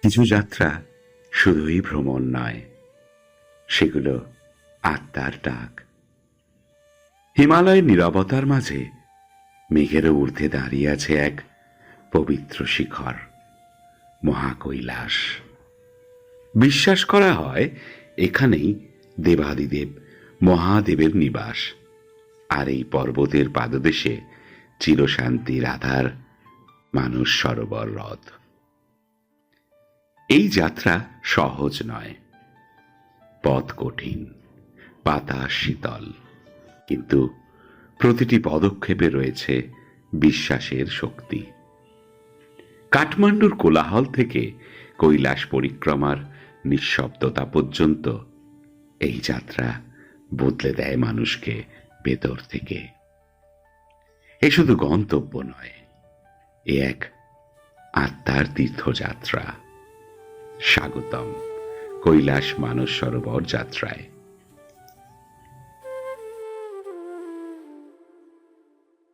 কিছু যাত্রা শুধুই ভ্রমণ নয়, সেগুলো আত্মার ডাক। হিমালয়ের নীরবতার মাঝে মেঘের ঊর্ধ্বে দাঁড়িয়ে আছে এক পবিত্র শিখর, মহাকৈলাস। বিশ্বাস করা হয় এখানেই দেবাদিদেব মহাদেবের নিবাস, আর এই পর্বতের পাদদেশে চিরশান্তির আধার, মানুষ সরোবর হ্রদ। এই যাত্রা সহজ নয়, পথ কঠিন, বাতাস শীতল, কিন্তু প্রতিটি পদক্ষেপে রয়েছে বিশ্বাসের শক্তি। কাঠমান্ডুর কোলাহল থেকে কৈলাস পরিক্রমার নিঃশব্দতা পর্যন্ত এই যাত্রা বদলে দেয় মানুষকে ভেতর থেকে। এ শুধু গন্তব্য নয়, এ এক আত্মার তীর্থযাত্রা। স্বাগতম কৈলাস মানস সরোবর যাত্রায়।